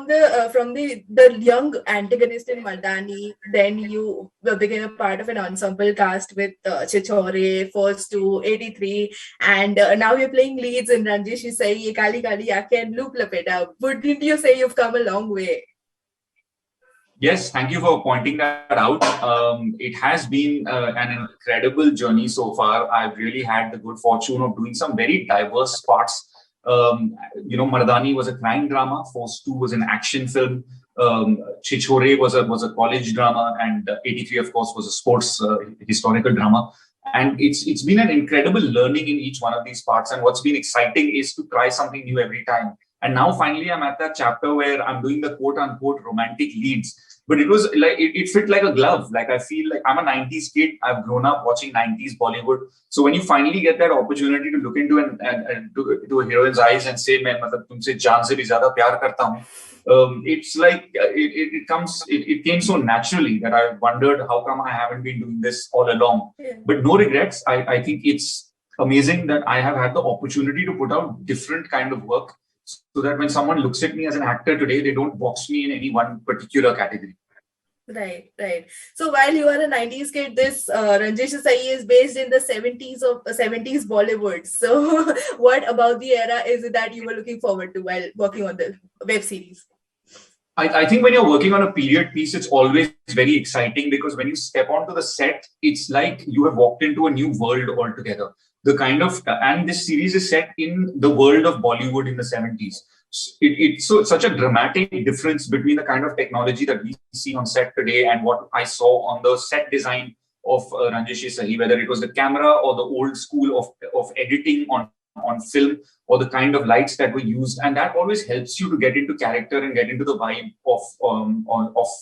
the young antagonist in Mardani, then you became a part of an ensemble cast with Chichore, First to 83, and now you're playing leads in Ranjish, Sahi, Kaali, Ankhein, and Loop Lapeta. Wouldn't you say you've come a long way? Yes, thank you for pointing that out. It has been an incredible journey so far. I've really had the good fortune of doing some very diverse parts. Mardani was a crime drama. Force 2 was an action film. Chichore was a college drama, and 83, of course, was a sports historical drama. And it's been an incredible learning in each one of these parts. And what's been exciting is to try something new every time. And now finally I'm at that chapter where I'm doing the quote unquote romantic leads. But it was like, it fit like a glove. Like, I feel like I'm a 90s kid. I've grown up watching 90s Bollywood. So when you finally get that opportunity to look into to a heroine's eyes and say, "Main tumse jaan se bhi zyada pyar karta hu," it's like it came so naturally that I wondered how come I haven't been doing this all along. Yeah. But no regrets. I think it's amazing that I have had the opportunity to put out different kind of work, so that when someone looks at me as an actor today, they don't box me in any one particular category. Right. So while you are a 90s kid, this Ranjish Sahi is based in the 70s Bollywood. So what about the era is it that you were looking forward to while working on the web series? I think when you're working on a period piece, it's always very exciting, because when you step onto the set, it's like you have walked into a new world altogether. And this series is set in the world of Bollywood in the 70s. It's such a dramatic difference between the kind of technology that we see on set today and what I saw on the set design of Ranjish Sahi, whether it was the camera or the old school of editing on film, or the kind of lights that were used. And that always helps you to get into character and get into the vibe of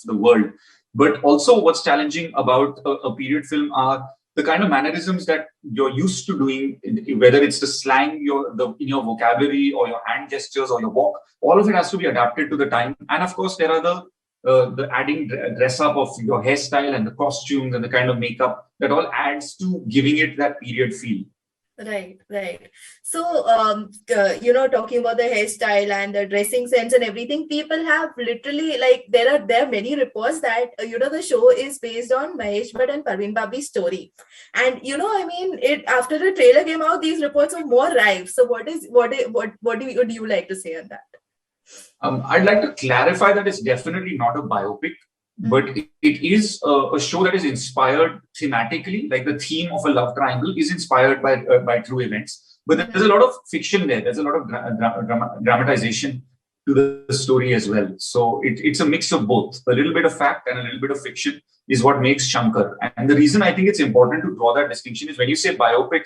the world. But also what's challenging about a period film are the kind of mannerisms that you're used to doing, whether it's the slang in your vocabulary or your hand gestures or your walk, all of it has to be adapted to the time. And of course, there are the adding dress up of your hairstyle and the costumes and the kind of makeup that all adds to giving it that period feel. Right. So, talking about the hairstyle and the dressing sense and everything, people have literally, like, there are many reports that, the show is based on Mahesh Bhatt and Parveen Babi's story. And, after the trailer came out, these reports are more rife. So what would you like to say on that? I'd like to clarify that it's definitely not a biopic. But it is a show that is inspired thematically, like the theme of a love triangle is inspired by true events. But there's a lot of fiction there. There's a lot of dramatization to the story as well. So it's a mix of both. A little bit of fact and a little bit of fiction is what makes Shankar. And the reason I think it's important to draw that distinction is when you say biopic,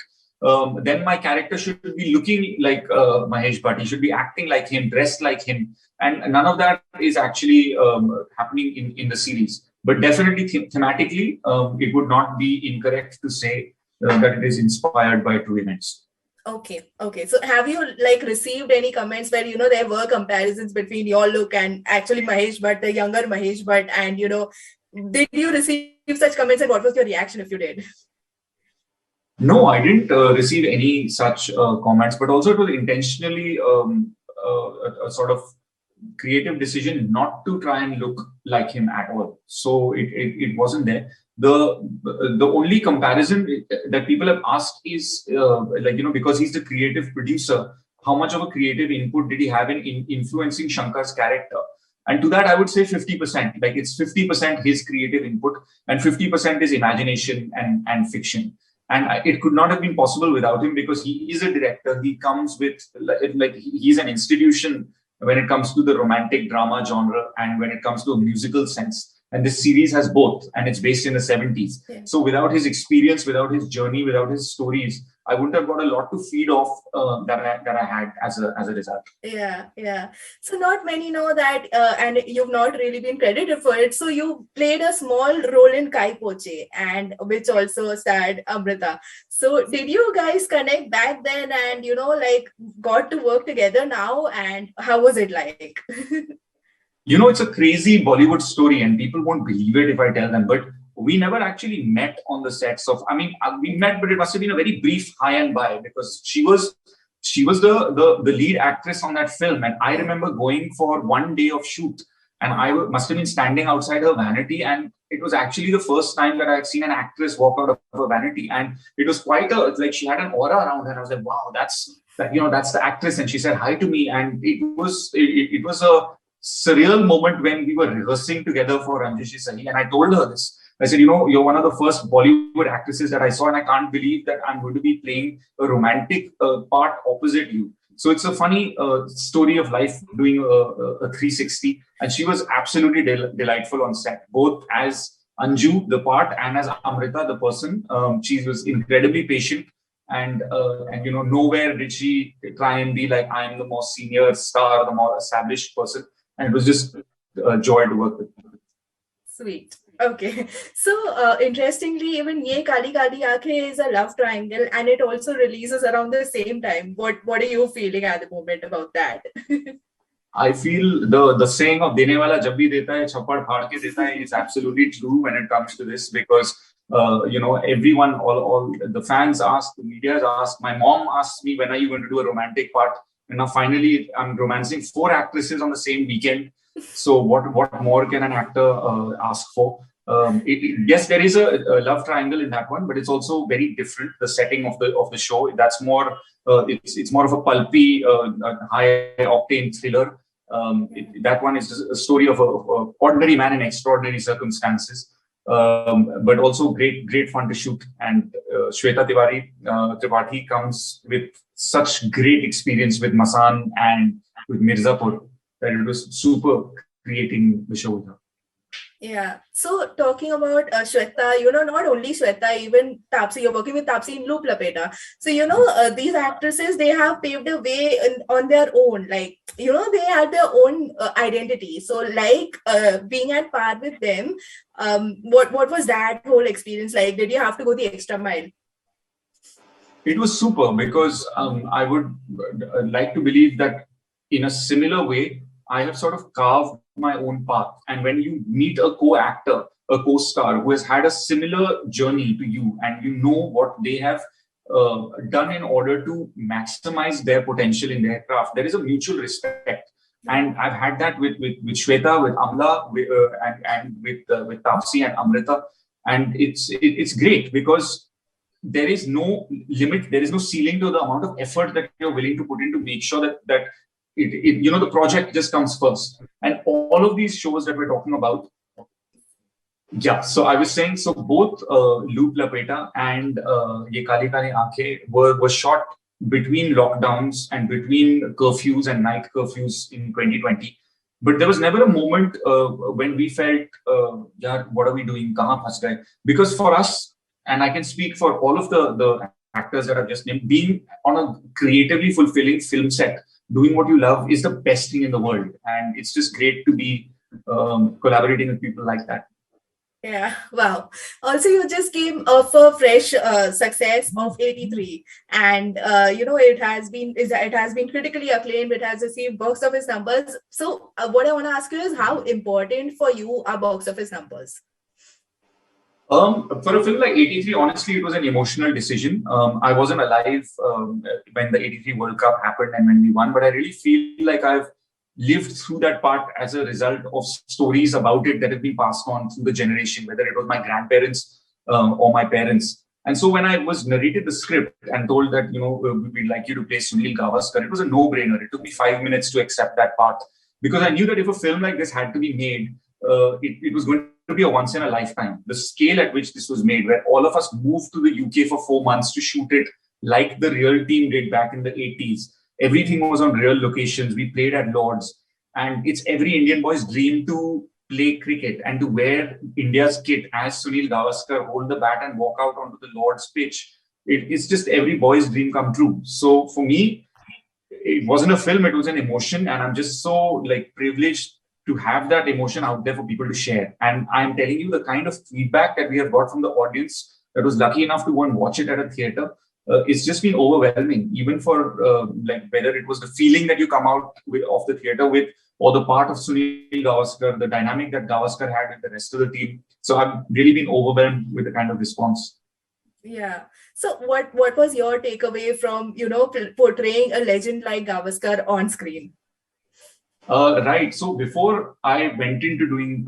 then my character should be looking like Mahesh Bhatt. He should be acting like him, dressed like him. And none of that is actually happening in the series. But definitely thematically, it would not be incorrect to say that it is inspired by true events. Okay. So have you received any comments where, there were comparisons between your look and actually Mahesh Bhatt, the younger Mahesh Bhatt, and, did you receive such comments, and what was your reaction if you did? No, I didn't receive any such comments, but also it was intentionally a sort of creative decision not to try and look like him at all. So it wasn't there. The only comparison that people have asked is because he's the creative producer, how much of a creative input did he have in influencing Shankar's character? And to that, I would say 50%. Like, it's 50% his creative input and 50% his imagination and fiction. And it could not have been possible without him, because he is a director. He comes with, he's an institution when it comes to the romantic drama genre and when it comes to a musical sense. And this series has both, and it's based in the 70s. Yeah. So without his experience, without his journey, without his stories, I wouldn't have got a lot to feed off that I had as a result. Yeah. So not many know that, and you've not really been credited for it. So you played a small role in Kai Poche, and which also starred Amrita. So did you guys connect back then and, got to work together now? And how was it like? It's a crazy Bollywood story, and people won't believe it if I tell them, but we never actually met on the sets of, we met, but it must have been a very brief hi and bye, because she she was the lead actress on that film. And I remember going for one day of shoot, and I must have been standing outside her vanity, and it was actually the first time that I had seen an actress walk out of her vanity, and it was quite like she had an aura around her. And I was like, wow, that's the actress. And she said hi to me, and it was a surreal moment when we were rehearsing together for Ranjish Sahi, and I told her this. I said, you're one of the first Bollywood actresses that I saw, and I can't believe that I'm going to be playing a romantic part opposite you. So it's a funny story of life doing a 360. And she was absolutely delightful on set, both as Anju, the part, and as Amrita, the person. She was incredibly patient. And nowhere did she try and be like, I'm the more senior star, the more established person. And it was just a joy to work with. Sweet. Okay. So, interestingly, even Ye Kaali Kaali Ankhein is a love triangle, and it also releases around the same time. What are you feeling at the moment about that? I feel the saying of "dene wala jab bhi deta hai, chappad phad ke deta hai" is absolutely true when it comes to this, because everyone, all the fans ask, the media ask, my mom asks me, when are you going to do a romantic part? And now finally, I'm romancing 4 actresses on the same weekend. So what more can an actor ask for? Yes, there is a love triangle in that one, but it's also very different. The setting of the show, that's more it's more of a pulpy, high octane thriller. That one is a story of a ordinary man in extraordinary circumstances, but also great fun to shoot. And Shweta Tripathi comes with such great experience with Masan and with Mirzapur that it was super creating the show with her. Yeah. So talking about Shweta, not only Shweta, even Taapsee, you're working with Taapsee in Loop Lapeta. So, these actresses, they have paved a way on their own. Like, they had their own identity. So like being at par with them, what was that whole experience like? Did you have to go the extra mile? It was super, because I would like to believe that in a similar way, I have sort of carved my own path. And when you meet a co-actor, a co-star who has had a similar journey to you, and you know what they have done in order to maximize their potential in their craft, there is a mutual respect. And I've had that with Shweta, with Amla, and with Taapsee and Amrita. And it's great, because there is no limit, there is no ceiling to the amount of effort that you're willing to put in to make sure that the project just comes first. And all of these shows that we're talking about, yeah. So I was saying, so both Loop Lapeta and Ye Kaali Kaali Ankhein were shot between lockdowns and between curfews and night curfews in 2020. But there was never a moment when we felt, what are we doing? Kahan phas gaye? Because for us, and I can speak for all of the actors that I've just named, being on a creatively fulfilling film set, doing what you love is the best thing in the world. And it's just great to be collaborating with people like that. Yeah, wow. Also, you just came off a fresh success of 83, and it has been critically acclaimed. It has received box office numbers. So, what I want to ask you is, how important for you are box office numbers? For a film like 83, honestly, it was an emotional decision. I wasn't alive when the 83 World Cup happened and when we won, but I really feel like I've lived through that part as a result of stories about it that have been passed on through the generation, whether it was my grandparents or my parents. And so when I was narrated the script and told that, we'd like you to play Sunil Gavaskar, it was a no-brainer. It took me 5 minutes to accept that part, because I knew that if a film like this had to be made, it was going to be a once in a lifetime. The scale at which this was made, where all of us moved to the UK for 4 months to shoot it like the real team did back in the 80s. Everything was on real locations. We played at Lord's, and it's every Indian boy's dream to play cricket and to wear India's kit as Sunil Gavaskar, hold the bat and walk out onto the Lord's pitch. It's just every boy's dream come true. So for me, it wasn't a film, it was an emotion, and I'm just so privileged to have that emotion out there for people to share. And I'm telling you, the kind of feedback that we have got from the audience that was lucky enough to go and watch it at a theater, it's just been overwhelming, even for whether it was the feeling that you come out of the theater with, or the part of Sunil Gavaskar, the dynamic that Gavaskar had with the rest of the team. So I've really been overwhelmed with the kind of response. Yeah. So what was your takeaway from, portraying a legend like Gavaskar on screen? Right. So before I went into doing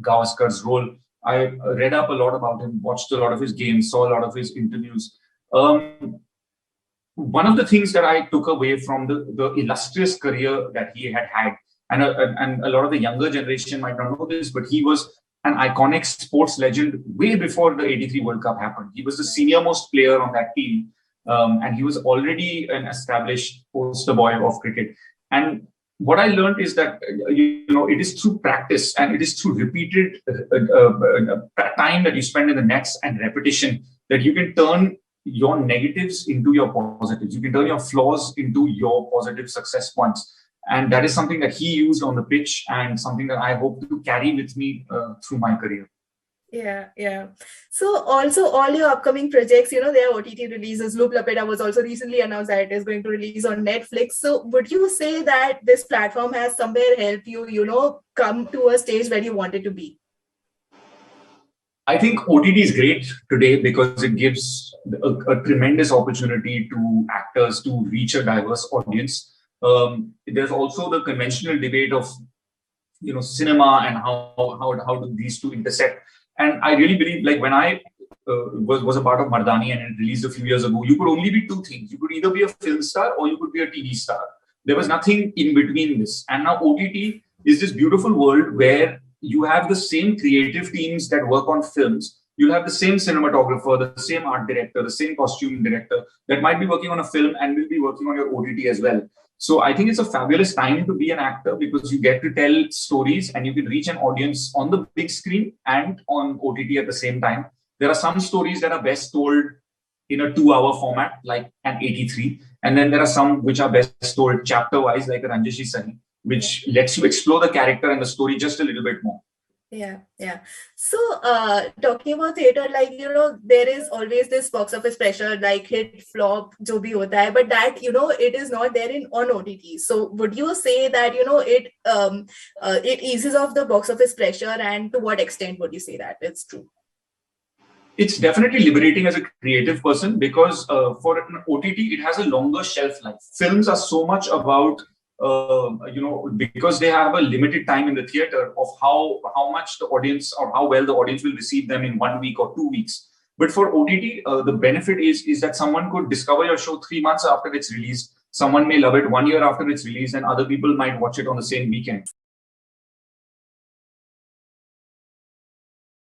Gavaskar's role, I read up a lot about him, watched a lot of his games, saw a lot of his interviews. Um, One of the things that I took away from the illustrious career that he had had, and a lot of the younger generation might not know this, but he was an iconic sports legend way before the '83 World Cup happened. He was the senior most player on that team, and he was already an established poster boy of cricket. And what I learned is that it is through practice and it is through repeated time that you spend in the nets and repetition that you can turn your negatives into your positives. You can turn your flaws into your positive success points. And that is something that he used on the pitch and something that I hope to carry with me through my career. Yeah, yeah. So also all your upcoming projects, there are OTT releases. Loop Lapeta was also recently announced that it is going to release on Netflix. So would you say that this platform has somewhere helped you, come to a stage where you wanted to be? I think OTT is great today because it gives a tremendous opportunity to actors to reach a diverse audience. There's also the conventional debate of cinema and how do these two intersect. And I really believe, like when I was a part of Mardani and it released a few years ago, you could only be two things. You could either be a film star or you could be a TV star. There was nothing in between this. And now OTT is this beautiful world where you have the same creative teams that work on films. You'll have the same cinematographer, the same art director, the same costume director that might be working on a film and will be working on your OTT as well. So I think it's a fabulous time to be an actor because you get to tell stories and you can reach an audience on the big screen and on OTT at the same time. There are some stories that are best told in a 2-hour format, like an 83. And then there are some which are best told chapter-wise, like a Ranjish Sahi, which lets you explore the character and the story just a little bit more. Yeah, yeah. So, talking about theater, like, there is always this box office pressure, like hit, flop, jo bhi hota hai, but that, it is not there on OTT. So, would you say that, it eases off the box office pressure, and to what extent would you say that it's true? It's definitely liberating as a creative person because for an OTT, it has a longer shelf life. Films are so much about because they have a limited time in the theater of how much the audience or how well the audience will receive them in 1 week or 2 weeks. But for OTT, the benefit is that someone could discover your show 3 months after it's released. Someone may love it 1 year after it's released, and other people might watch it on the same weekend.